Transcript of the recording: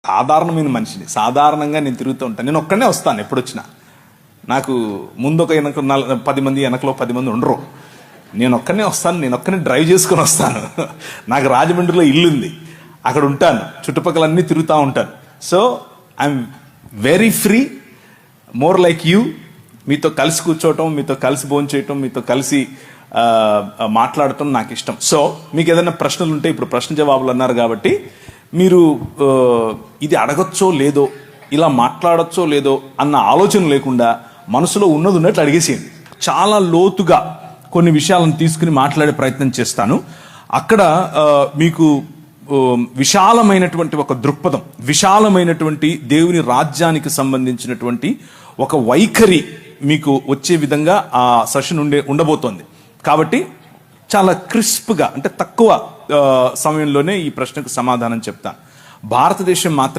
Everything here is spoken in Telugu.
సాధారణమైన మనిషిని. సాధారణంగా నేను తిరుగుతూ ఉంటాను. నేను ఒక్కడనే వస్తాను ఎప్పుడు వచ్చినా. నాకు ముందు ఒక 10 మంది, వెనకలో 10 మంది ఉండరు. నేను ఒక్కడనే వస్తాను. నేను ఒక్కనే డ్రైవ్ చేసుకొని వస్తాను. నాకు రాజమండ్రిలో ఇల్లు ఉంది, అక్కడ ఉంటాను. చుట్టుపక్కల అన్నీ తిరుగుతూ ఉంటాను. So I'm very free, more like you. మీతో కలిసి కూర్చోవటం, మీతో కలిసి భోజనం చేయటం, మీతో కలిసి మాట్లాడటం నాకు ఇష్టం. సో మీకు ఏదైనా ప్రశ్నలు ఉంటే, ఇప్పుడు ప్రశ్న జవాబులు అన్నారు కాబట్టి మీరు ఇది అడగచ్చో లేదో, ఇలా మాట్లాడచ్చో లేదో అన్న ఆలోచన లేకుండా మనసులో ఉన్నది ఉన్నట్లు అడిగేసేయండి. చాలా లోతుగా కొన్ని విషయాలను తీసుకుని మాట్లాడే ప్రయత్నం చేస్తాను. అక్కడ మీకు విశాలమైనటువంటి ఒక దృక్పథం, విశాలమైనటువంటి దేవుని రాజ్యానికి సంబంధించినటువంటి ఒక వైఖరి మీకు వచ్చే విధంగా ఆ సెషన్ ఉండబోతోంది. కాబట్టి చాలా క్రిస్ప్గా, అంటే తక్కువ సమయంలోనే ఈ ప్రశ్నకు సమాధానం చెప్తాను. భారతదేశం మాత్రం